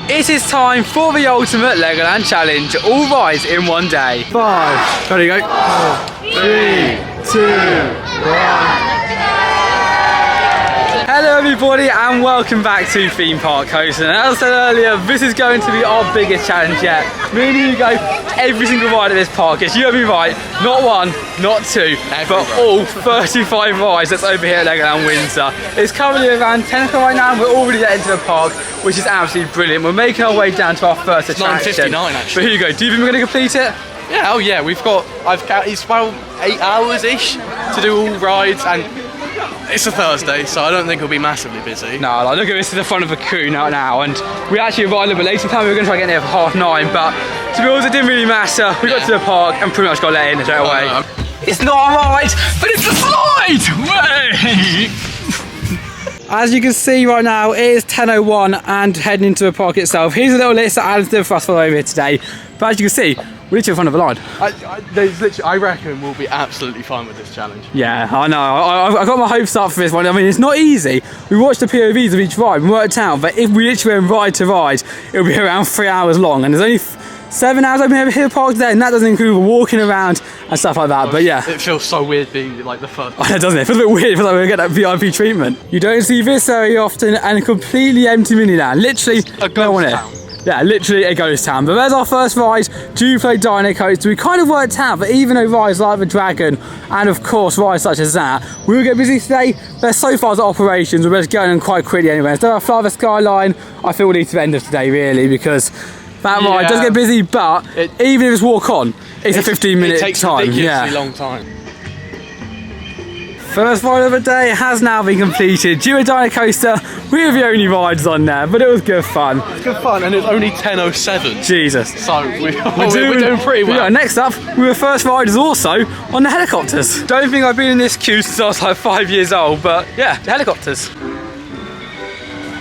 It is time for the ultimate Legoland challenge. All rides in one day. 5. There you go. 3, 2, 1. Hello everybody and welcome back to Theme Park Coastin. As I said earlier, this is going to be our biggest challenge yet. Me and you go every single ride at this park. Yes, you heard me right. Not one, not two, but all 35 rides that's over here at Legoland Windsor. It's currently around 10 o'clock right now and we're already getting to the park, which is absolutely brilliant. We're making our way down to our first attraction. It's 9:59 actually. But Hugo, do you think we're going to complete it? Yeah, oh yeah, it's about 8 hours-ish to do all rides, and it's a Thursday, so I don't think it'll be massively busy. No, like, look at this to the front of the crew now, and we actually arrived a little bit later time. We were going to try to get there for 9:30, but to be honest, it didn't really matter. We got to the park and pretty much got let in straight away. No. It's not a ride, but it's a slide! As you can see right now, it is 10:01 and heading into the park itself. Here's a little list that Alan's doing for us all over here today. But as you can see, we're literally in front of the line. I reckon we'll be absolutely fine with this challenge. Yeah, I know. I got my hopes up for this one. I mean, it's not easy. We watched the POVs of each ride and worked out that if we literally went ride to ride, it'll be around 3 hours long. And there's only 7 hours over here at the park today, and that doesn't include walking around and stuff like that. But yeah. It feels so weird being like the first. Oh, doesn't it? It feels a bit weird. It feels like we're going to get that VIP treatment. You don't see this very often, and a completely empty Miniland. Literally, no one here. Yeah, literally a ghost town. But there's our first ride, Duplo Dino Coaster. We kind of worked out that even though rides like the Dragon, and of course rides such as that, we will get busy today. There's so far as operations, we're just going quite quickly anyway. Instead of Fly the Skyline, I feel we'll need to end of today really, because that ride does get busy, but even if it's walk on, it's a 15-minute time. It takes a ridiculously long time. First ride of the day has now been completed. Duo Dino Coaster, we were the only rides on there, but it was good fun. It's good fun, and it's only 10:07. Jesus. So we're doing pretty well. Yeah, next up, we were first riders also on the helicopters. Don't think I've been in this queue since I was like 5 years old, but yeah, the helicopters.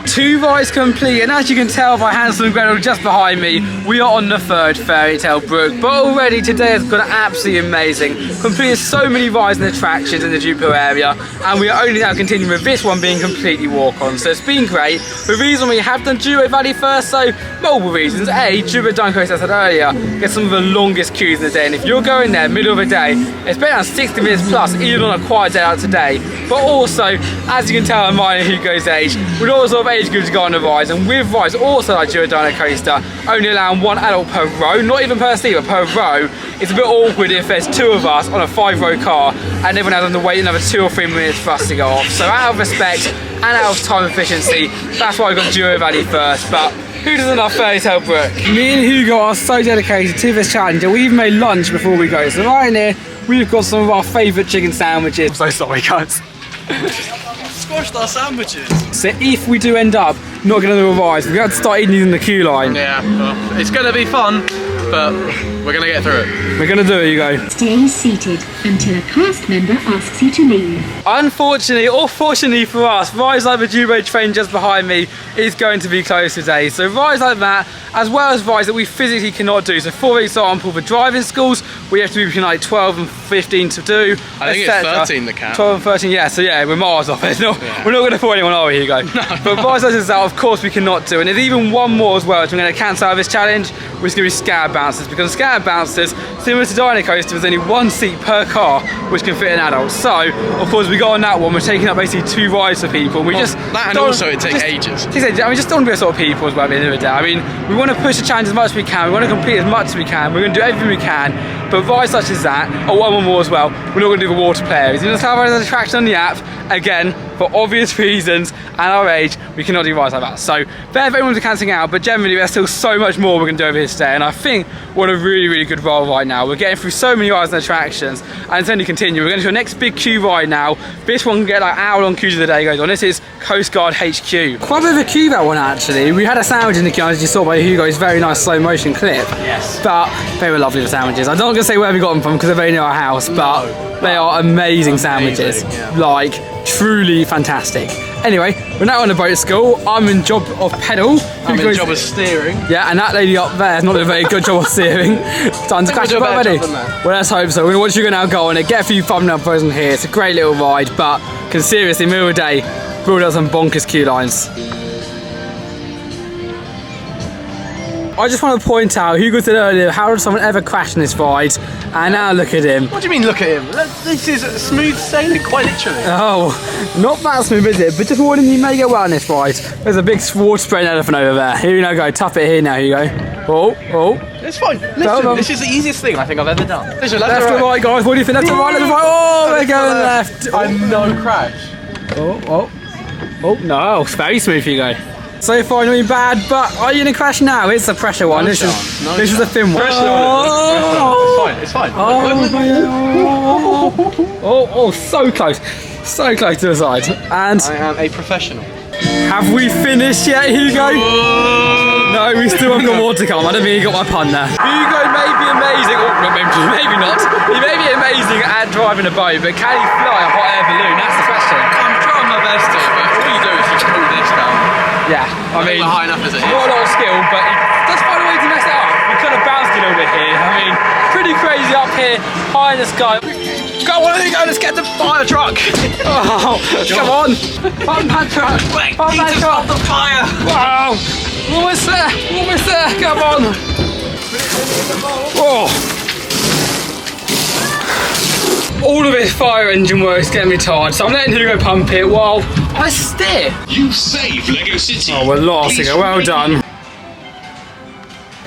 2 rides complete, and as you can tell by Hansel and Gretel just behind me, we are on the 3rd Fairy Tale Brook. But already today has gone absolutely amazing. Completed so many rides and attractions in the Duplo area, and we are only now continuing with this one being completely walk-on. So it's been great. The reason we have done Duo Valley first, so multiple reasons. A, Duo Dino Coaster, as I said earlier, gets some of the longest queues in the day, and if you're going there middle of the day, it's been around 60 minutes plus, even on a quiet day like today. But also, as you can tell in mine and Hugo's age, we're all sort of age groups to go on the rides, and with rides also like Duo Dino Coaster, only allowing 1 adult per row, not even per seat, but per row. It's a bit awkward if there's 2 of us on a 5-row car and everyone has to wait another 2 or 3 minutes for us to go off. So out of respect and out of time efficiency, that's why I got Duo Valley first. But who doesn't love Fairy Tale Brook? Me and Hugo are so dedicated to this challenge, and we even made lunch before we go. So right in here, we've got some of our favourite chicken sandwiches. I'm so sorry, guys. Squashed our sandwiches. So if we do end up not getting the rides, we have to start eating these in the queue line. Yeah, well, it's going to be fun, but we're going to get through it. We're going to do it, you go. Stay seated until a cast member asks you to leave. Unfortunately, or fortunately for us, rides like the Duo train just behind me is going to be closed today. So rides like that, as well as rides that we physically cannot do. So for example, for driving schools, we have to be between like 12 and 15 to do. I think it's 13 the cap. 12 and 13, yeah, so yeah, we're miles off it. We're not going to fool anyone, are we, Hugo? No. But rides like that, of course, we cannot do. And there's even one more as well, which we're going to cancel out of this challenge, which is going to be Scatter Bouncers. Because Scatter Bouncers, similar to Dino Coaster, there's only 1 seat per car, which can fit an adult. So, of course, we got on that one, we're taking up basically 2 rides for people. We just that, and also it takes ages. I mean, just don't want to be a sort of people as well at the end of the day. I mean, we want to push the challenge as much as we can, we want to complete as much as we can, we're going to do everything we can. But rides such as that, or one more as well, we're not going to do the water players. You just have an attraction on the app, again, for obvious reasons and our age, we cannot do rides like that. So there, everyone's cancelling out, but generally there's still so much more we're going to do over here today, and I think we're on a really, really good roll right now. We're getting through so many rides and attractions, and it's only continue. We're going to do a next big queue ride now. This one can get like hour-long queues of the day goes on. This is Coast Guard HQ. Quite a bit of a queue, that one, actually. We had a sandwich in the queue, as you saw by Hugo's very nice slow-motion clip. Yes. But they were lovely, the sandwiches. I'm not going to say where we got them from because they're very near our house, but they are amazing sandwiches. Like, truly fantastic. Anyway, we're now on the boat at school. I'm in job of pedal. I'm in job of steering. Yeah, and that lady up there is not doing a very good job of steering. Time to crash the boat already. Well, let's hope so. We're going to watch you now go on it, get a few thumbnail photos in here. It's a great little ride, but can seriously, middle of the day, build out some bonkers queue lines. I just want to point out, Hugo said earlier, how did someone ever crash in this ride? And now look at him. What do you mean, look at him? This is smooth sailing, quite literally. Oh, not that smooth, is it? But just warning you, may get well on this ride. There's a big water spraying elephant over there. Here you go, tap it here now, Hugo. Oh. It's fine. Listen, this is the easiest thing I think I've ever done. Listen, left to right, guys. What do you think? Left to right, left to right. Oh, we're going left. No crash. Oh, no, it's very smooth, Hugo. So far, not bad, but are you going to crash now? It's a pressure one. This is a thin one. It's fine. Oh, so close. So close to the side. And I am a professional. Have we finished yet, Hugo? No, we still have got more to come. I don't mean you got my pun there. Hugo may be amazing, or maybe not. He may be amazing at driving a boat, but can he fly a hot air balloon? That's the question. I'm trying my best to, but all you do is just pull this down. Yeah, I mean, high enough as it is. Not a lot of skill, but he does find a way to mess it up. We kind of bounced a little bit here. I mean, pretty crazy up here, high in the sky. Go on, Hugo, let's get the fire truck. Oh, come on. Pump that truck. Pump that truck. The fire. Wow. Almost there. Come on. Oh. All of his fire engine work is getting me tired, so I'm letting Hugo pump it while I steer. You saved Lego City. Oh, we're lost, Hugo. Well done.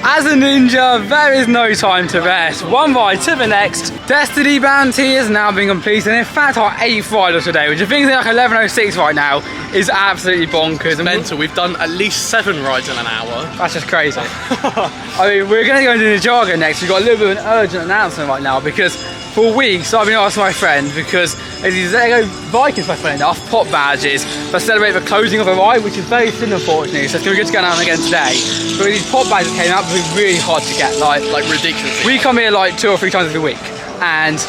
As a ninja, there is no time to rest. One ride to the next. Destiny Bounty is now being completed, and in fact our 8th ride of today, which I think is like 11:06 right now, is absolutely bonkers. Mental. We've done at least 7 rides in an hour. That's just crazy. I mean, we're going to go into Ninjago next. We've got a little bit of an urgent announcement right now because for weeks I've been asking my friend, because these Lego Vikings, my friend, enough pop badges that celebrate the closing of a ride, which is very thin unfortunately, so it's going to be good to go down again today. But these pop badges came out, they're really hard to get, like ridiculous. We come here like 2 or 3 times every week and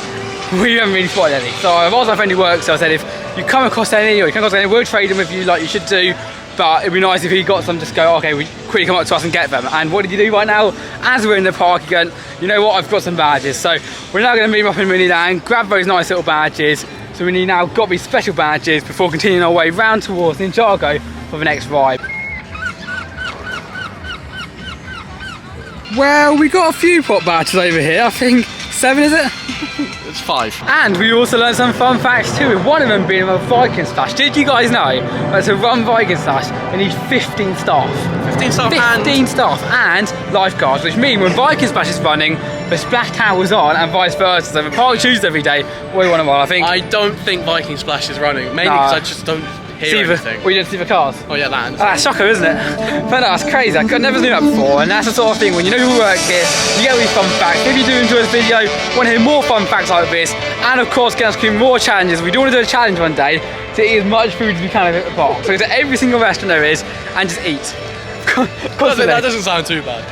we haven't really spotted any. So I've asked my friend who works, so I said if you come across any or you come across any, we'll trade them with you like you should do. But it'd be nice if he got some, just go, okay, we quickly come up to us and get them. And what did you do right now? As we're in the park, you're going, you know what, I've got some badges. So we're now going to meet him up in Miniland, grab those nice little badges. So we now got these special badges before continuing our way round towards Ninjago for the next ride. Well, we got a few pop badges over here. I think 7, is it? It's 5. And we also learned some fun facts too, with one of them being a Viking Splash. Did you guys know that to run Viking Splash, you need 15 staff? 15 staff 15 staff and lifeguards, which mean when Viking Splash is running, the splash tower's on and vice versa. So the park chooses every day what you want to run, I think. I don't think Viking Splash is running, mainly because I just don't hear anything. Well, you don't see the cars? Oh yeah, that. That's shocker, isn't it? But no, that's crazy. I could never do that before, and that's the sort of thing when you know who work here, you get all these fun facts. If you do enjoy this video, want to hear more fun facts like this, and of course get us to do more challenges. We do want to do a challenge one day to eat as much food as we can at the park. So go to every single restaurant there is and just eat. That doesn't sound too bad.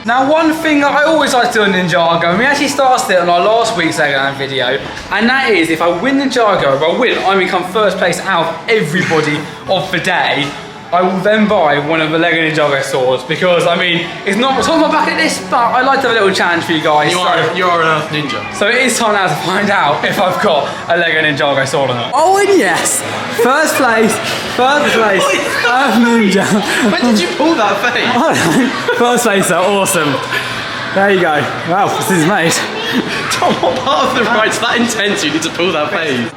Now, one thing that I always like to do on Ninjago, and we actually started it on our last week's Legoland video, and that is if I win Ninjago, if I win, I become first place out of everybody of the day, I will then buy one of the Lego Ninjago swords, because I mean, it's not on my bucket list, but I like to have a little challenge for you guys. You are an Earth Ninja. So it is time now to find out if I've got a Lego Ninjago sword or not. Oh, and yes, first place, Earth Ninja. When did you pull that face? I don't know. First place, though, awesome. There you go. Wow, this is made. Tom, what part of the ride's that intense you need to pull that face?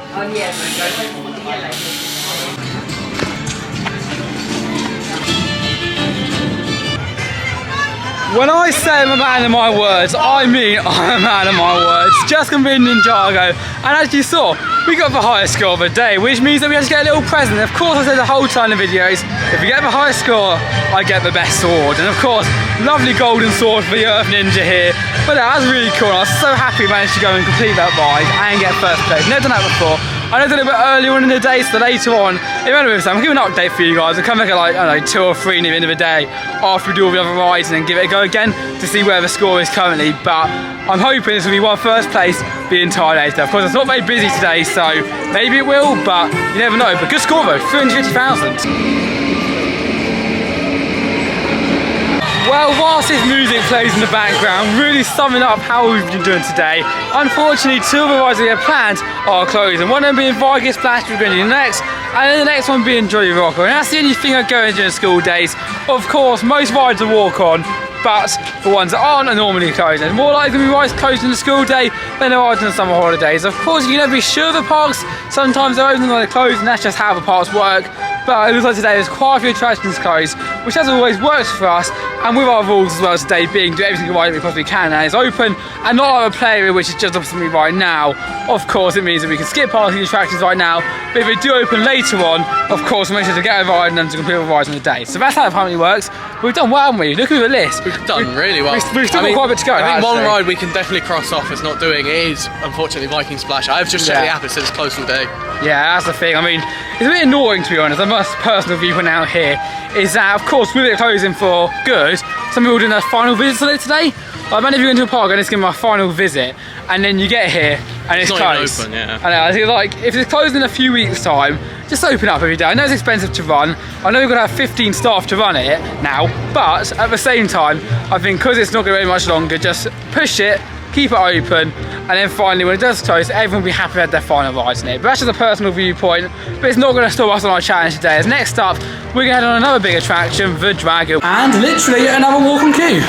When I say I'm a man of my words, I mean I'm a man of my words. Just gonna be in Ninjago, and as you saw, we got the highest score of the day, which means that we just get a little present. Of course, I said the whole time in the videos, if you get the highest score, I get the best sword. And of course, lovely golden sword for the Earth Ninja here. But that was really cool. I was so happy I managed to go and complete that ride and get first place. Never done that before. I know it's a little bit earlier on in the day, so later on, in relevant time, I'll give an update for you guys. I'll come back at like, I don't know, 2 or 3 near the end of the day after we do all the other rides and then give it a go again to see where the score is currently. But I'm hoping this will be one first place the entire day today. Of course, it's not very busy today, so maybe it will, but you never know. But good score though, 350,000. Well, whilst this music plays in the background, really summing up how we've been doing today, unfortunately 2 of the rides we had planned are closed, and one of them being Viking Splash, we're going to do next, and then the next one being Jolly Rocker, and that's the only thing I go in during school days. Of course, most rides are walk on, but the ones that aren't are normally closed. And more likely to be rides closed on the school day than there are on the summer holidays. Of course, you can never be sure of the parks. Sometimes they're open and they're closed, and that's just how the parks work. But it looks like today there's quite a few attractions closed, which as always works for us, and with our rules as well today being do everything right we possibly can, and it's open, and not like a play area which is just opposite me right now. Of course, it means that we can skip past these attractions right now, but if they do open later on, of course we'll make sure to get a ride and then to complete the rides on the day. So that's how it apparently works. We've done well, haven't we? Look at the list. We've done really well. We've still got quite a bit to go. I think actually. one ride we can definitely cross off as not doing is, unfortunately, Viking Splash. I've just checked the app, it says it's closed all day. Yeah, that's the thing. I mean, it's a bit annoying to be honest. I must personal viewpoint out here is that, of course, with it closing for good, some people are doing their final visits on it today. Like, many of you go into a park and it's going to be my final visit, and then you get here and it's not closed. even open, yeah. I know. I think like if it's closed in a few weeks' time, just open up every day. I know it's expensive to run. I know we've got to have 15 staff to run it now, but at the same time, I think because it's not going to be much longer, just push it, keep it open, and then finally when it does close, everyone will be happy to have their final rides in it. But that's just a personal viewpoint, but it's not going to stop us on our challenge today. As next up, we're going to head on another big attraction, the Dragon. And literally another walk on queue.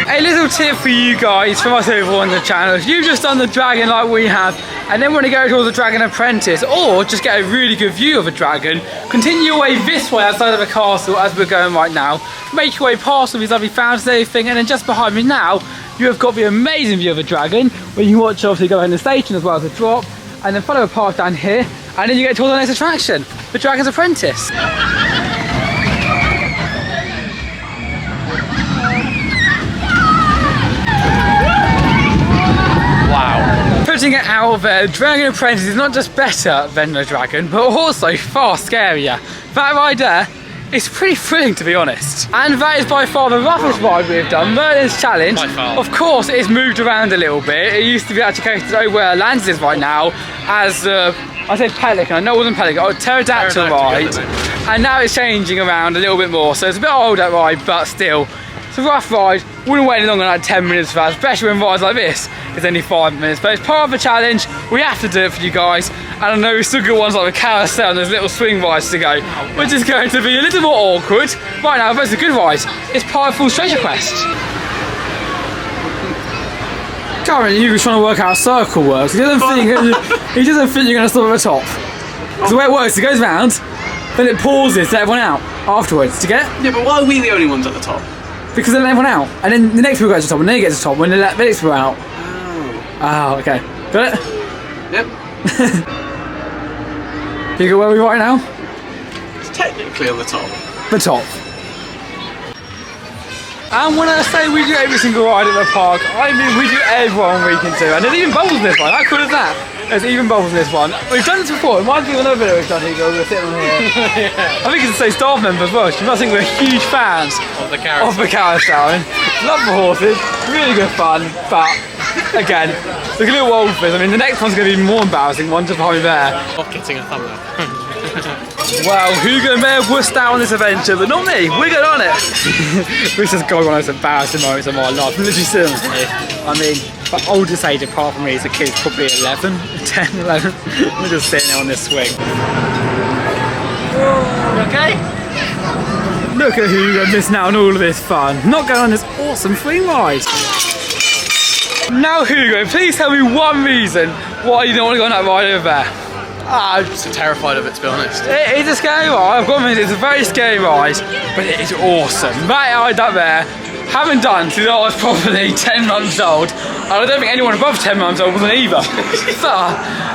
A little tip for you guys from us over on the channel: if you've just done the Dragon like we have, and then want to go towards the Dragon Apprentice, or just get a really good view of a dragon, continue your way this way outside of the castle as we're going right now. Make your way past all these lovely fountains and everything, and then just behind me now, you have got the amazing view of a dragon, where you can watch obviously go in the station as well as the drop, and then follow a path down here, and then you get towards the next attraction, the Dragon's Apprentice. Putting it out there, Dragon Apprentice is not just better than the Dragon, but also far scarier. That ride there is pretty thrilling, to be honest. And that is by far the roughest ride we've done, Merlin's Challenge. By far. Of course, it's moved around a little bit. It used to be actually catered over where Lands is right now as I said Pelican, I know it wasn't Pelican, oh, Pterodactyl ride. And now it's changing around a little bit more, so it's a bit old that ride, but still. It's a rough ride, wouldn't wait any longer than like 10 minutes for that, especially when rides like this, it's only 5 minutes. But it's part of the challenge, we have to do it for you guys. And I know we've still got ones like the Carousel and there's little swing rides to go, which is going to be a little more awkward. Right now, but it's a good ride. It's part of Full Treasure Quest. Currently, Hugo's trying to work out how a circle works. He doesn't think you're going to stop at the top. So the way it works, it goes round, then it pauses to let everyone out afterwards. Do you get it? Yeah, but why are we the only ones at the top? Because they let everyone out, and then the next people go to the top, and then they get to the top when they let the next people out. Oh, okay. Got it? Yep. Hugo, where are we right now? It's technically on the top. The top. And when I say we do every single ride at the park, I mean we do every one we can do. And there's even bubbles in this one. How cool is that? There's even bubbles in this one. We've done this before. It might be another video we've done, Hugo. We're sitting on here. Yeah. I think it's the same staff member as well. You must think we're huge fans Of the Carousel. of the Carousel. Love the horses. Really good fun. But again, look a little old for this. I mean, the next one's going to be more embarrassing. One just behind me there. Not getting a thumbnail. Well, Hugo may have wussed out on this adventure, but not me. We're good on it. This has got one of those embarrassing moments of my life. I'm literally sitting here. I mean, the oldest age apart from me as a kid is probably 11, 10, 11. We're just sitting there on this swing. Okay? Look at Hugo missing out on all of this fun. Not going on this awesome swing ride. Now, Hugo, please tell me one reason why you don't want to go on that ride over there. I'm just terrified of it, to be honest. It is a scary ride, I've got to admit, it's a very scary ride, but it is awesome. That ride up there, haven't done since I was probably 10 months old, and I don't think anyone above 10 months old wasn't either. So,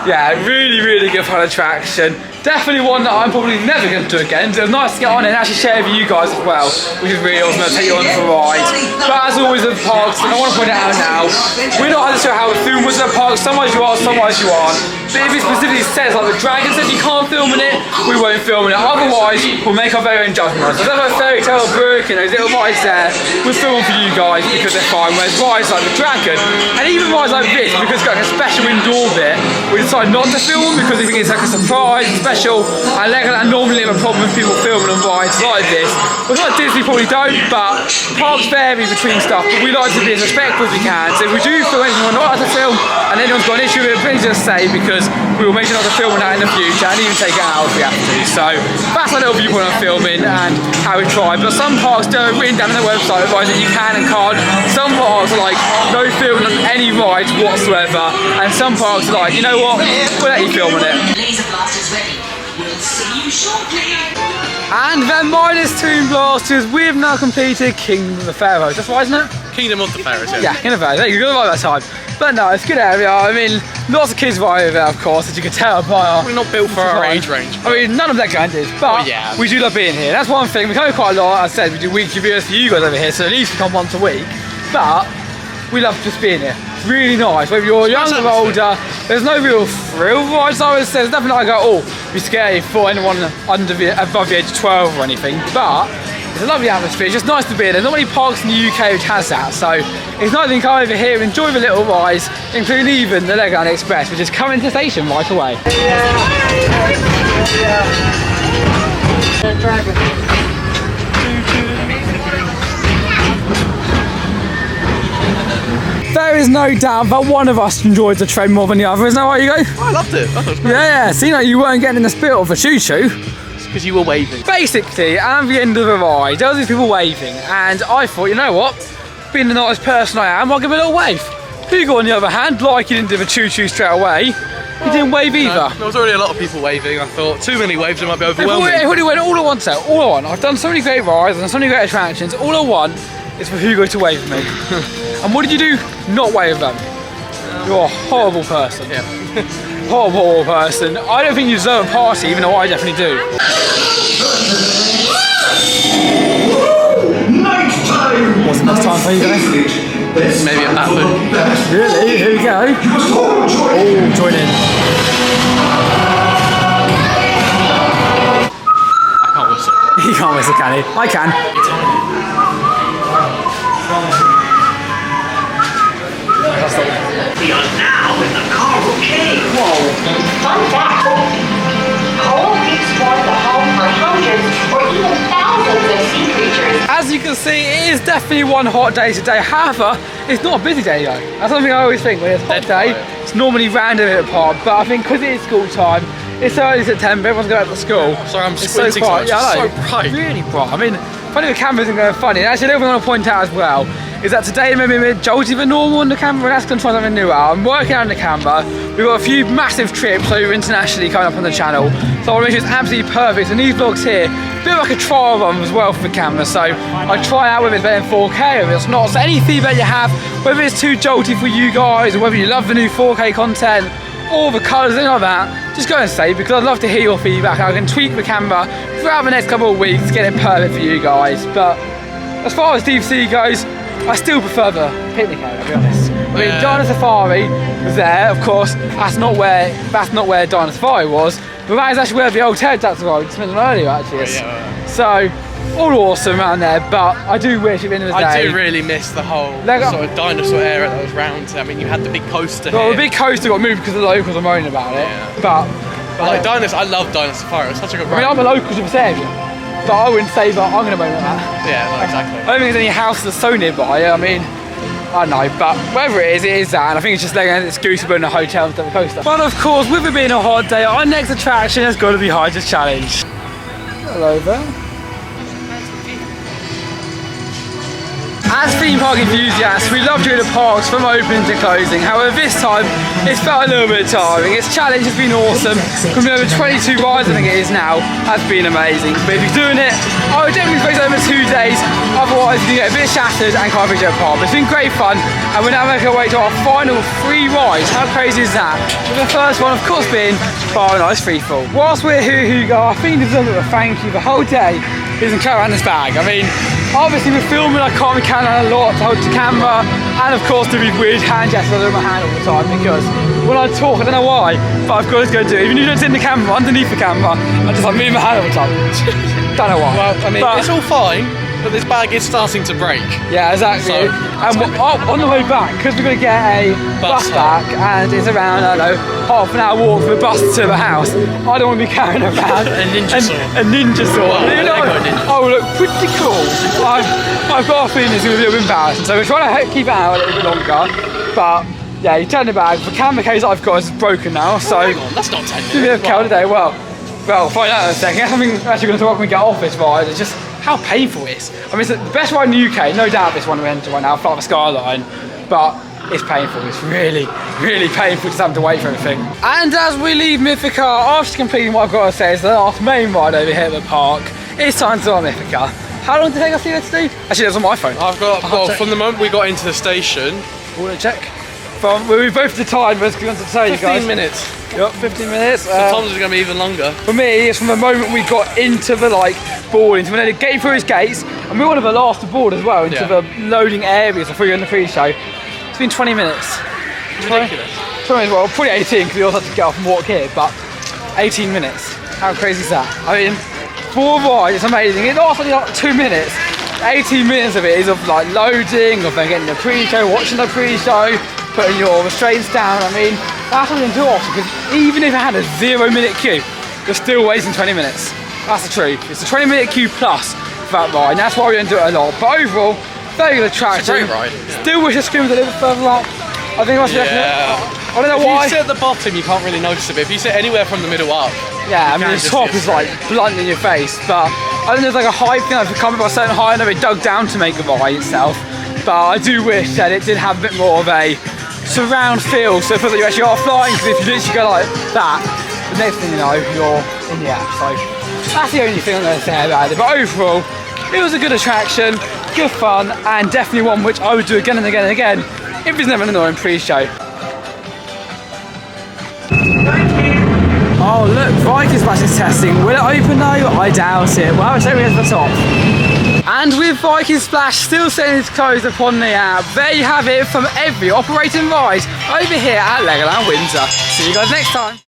yeah, really, really good fun attraction. Definitely one that I'm probably never going to do again. So it was nice to get on it and actually share with you guys as well, which is really awesome. I'll take you on for a ride. But as always at the parks, and I want to point it out now, we're not sure how the film was at the park. Some ways you are, some ways you aren't. But if it specifically says, like the Dragon says you can't film in it, we won't film in it. Otherwise, we'll make our very own judgment. So that's like Fairy Tale Brook and those little rides there, we'll film for you guys because they're fine. Whereas rides like the Dragon, and even rides like this, because it's got like a special indoor bit, we decide not to film because we think it's like a surprise, special, and Legoland normally have a problem with people filming on rides like this. Well, it's like Disney probably don't, but parks vary between stuff, but we like to be as respectful as we can. So if we do film anything we're not allowed to film, and anyone's got an issue with it, please just say, because because we will make another film on that in the future and even take it out if we have to. So that's a little viewpoint on filming and how we try. But some parks do have written down on their website advise that you can and can't. Some parks are like no filming on any rides whatsoever, and some parks are like, you know what, we'll let you film on it. Laser blasters ready. We'll see you shortly. And then minus Toon Blasters, we've now completed Kingdom of the Pharaohs. That's right, isn't it? Kingdom of the Pharaohs, Yeah, Kingdom of the Pharaohs. There you go, right that time. But no, it's a good area. I mean, lots of kids ride over there, of course, as you can tell by our... We're not built for our age range. I mean, none of Legoland is, but yeah. we do love being here. That's one thing. We come here quite a lot. As I said, we do weekly videos for you guys over here, so at least we come once a week. But we love just being here. It's really nice. Whether you're young or older, there's no real thrill rides. I would say there's nothing like I go, oh, be scary for anyone above the age of 12 or anything. But it's a lovely atmosphere. It's just nice to be here. There's not many parks in the UK which has that, so it's nice to come over here and enjoy the little rides, including even the Legoland Express, which is coming to the station right away. There is no doubt that one of us enjoyed the train more than the other, isn't that right, Hugo? I loved it. That was great. Yeah, see, like you weren't getting in the spirit of the choo-choo. It's because you were waving. Basically, at the end of the ride, there was these people waving, and I thought, you know what? Being the nice person I am, I'll give a little wave. Hugo, on the other hand, like he didn't do the choo-choo straight away, he didn't wave either. There was already a lot of people waving. I thought too many waves, it might be overwhelming. Everybody went all at once out, all at once. I've done so many great rides and so many great attractions, all at once. It's for Hugo to wave at me. And what did you do? Not wave at them. You're a horrible person. Yeah. Horrible person. I don't think you deserve a party, even though I definitely do. What's the next time for you guys? Maybe a backflip. Really? Here we go. Oh, join in. I can't whistle. He can't whistle, can he? I can. We are now in the coral cave. Fun fact, coral reefs form the home for hundreds or even thousands of sea creatures. As you can see, it is definitely one hot day today. However, it's not a busy day though. That's something I always think when it's a hot day. It's normally random at the park, but I think because it is school time, it's early September, everyone's going back to school. Sorry, I'm It's squinting so much. Yeah, I know. It's so bright. Really bright. I mean, funny the camera isn't going funny. And actually, another thing I want to point out as well is that today maybe a bit jolty than normal on the camera, and that's going to try something new out. I'm working on the camera. We've got a few massive trips over internationally coming up on the channel, so I want to make sure it's absolutely perfect. And these vlogs here, a bit like a trial run as well for the camera, so I try out whether it's better in 4K or if it's not. So any feedback you have, whether it's too jolty for you guys or whether you love the new 4K content, all the colours, anything like that, just go and say, because I'd love to hear your feedback. I can tweak the camera throughout the next couple of weeks to get it perfect for you guys. But as far as deep sea goes, I still prefer the picnic area, to be honest. I mean, Dino Safari was there, of course. That's not where Dino Safari was, but that is actually where the old pterodactyl I mentioned earlier, actually. Yeah. So, all awesome around there, but I do wish at the end of the day... I do really miss the whole sort of dinosaur area that was round. I mean, you had the big coaster Well, here. the big coaster got moved because the locals were moaning about it, but like I love Dino Safari. It was such a good ride. I mean, I'm a local to this area, but I wouldn't say that I'm going to moan at that. Yeah, no, exactly. I don't think there's any houses that's so nearby. I mean, I don't know, but whatever it is that, and I think it's just like an excuse to put in a hotel instead of a coaster. But of course, with it being a hot day, our next attraction has got to be Hydra's Challenge. Hello there. As theme park enthusiasts, we love doing the parks from opening to closing. However, this time, it's felt a little bit tiring. Its challenge has been awesome. Coming over 22 rides, I think it is now, has been amazing. But if you're doing it, I would definitely space over 2 days. Otherwise, you can get a bit shattered and can't reach your park. But it's been great fun, and we're now making our way to our final 3 rides. How crazy is that? With the first one, of course, being Bar Nice Freefall. Whilst we're here, Hugo, I think there's a little thank you. The whole day isn't carry around this bag. I mean, obviously we're filming, I can't be carrying around a lot to hold the camera, and of course do these weird hand gestures over my hand all the time, because when I talk, I don't know why, but I've got to go do it. Even if you don't see in the camera, underneath the camera, I just like move my hand all the time. Don't know why. Well, I mean, but it's all fine, but this bag is starting to break. yeah, exactly. So, and on the way back, because we're going to get a bus back, and it's around, I don't know, half an hour walk from the bus to the house, I don't want to be carrying around A ninja sword. A ninja sword. Well, You know, Lego ninja. I will look pretty cool. I've got a feeling it's going to be a bit embarrassing, so we're trying to keep it out a little bit longer, but Yeah, you turn it back. The camera case I've got is broken now, so Hang on, that's not 10 give me a minutes. count today. Well, find out in a second. I'm actually going to talk when we get off this ride. It's just how painful it is. I mean, it's the best ride in the UK, no doubt. This one we're into right now, Flight of the Skyline, but it's painful. It's really, really painful just having to wait for everything. And as we leave Mythica, after completing what I've got to say is the last main ride over here at the park, it's time to go on Mythica. How long did it take us to get to do? Actually, it was on my phone. I've got, well, from the moment we got into the station, Want to check? From we both the time, but I was going to tell you guys. 15 minutes. Yep, 15 minutes. Sometimes it's going to be even longer. For me, it's from the moment we got into the boarding, so when they get through his gates, and we were one of the last to board as well, into the loading areas before you're in the pre-show. It's been 20 minutes. Ridiculous. 20 minutes, well, probably 18 because we also had to get off and walk here, but 18 minutes. How crazy is that? I mean, for a ride, it's amazing. It lasts only 2 minutes. 18 minutes of it is of loading, of then getting the pre-show, watching the pre-show, putting your restraints down. I mean, that's what we can do often, because even if it had a 0-minute queue, you're still wasting 20 minutes. That's the truth. It's a 20-minute queue plus for that ride, and that's why we don't do it a lot. But overall, very good attraction. It's a great ride. Still wish the screen was a little bit further up. I think that's I don't know why. If you sit at the bottom, you can't really notice it, but if you sit anywhere from the middle up, yeah, I mean, the top is blunt in your face, but I think there's a height thing. I've come up a certain height, and they dug down to make the ride itself. But I do wish that it did have a bit more of a surround feel, so it feels like you actually are flying, because if you literally go like that, the next thing you know, you're in the air. So that's the only thing I'm going to say about it. But overall, it was a good attraction, good fun, and definitely one which I would do again and again and again if there's never an annoying pre-show. Oh look, Viking Splash is testing. Will it open though? I doubt it. Well, I'll show you at the top. And with Viking Splash still saying it's closed upon the app, there you have it from every operating ride over here at Legoland Windsor. See you guys next time.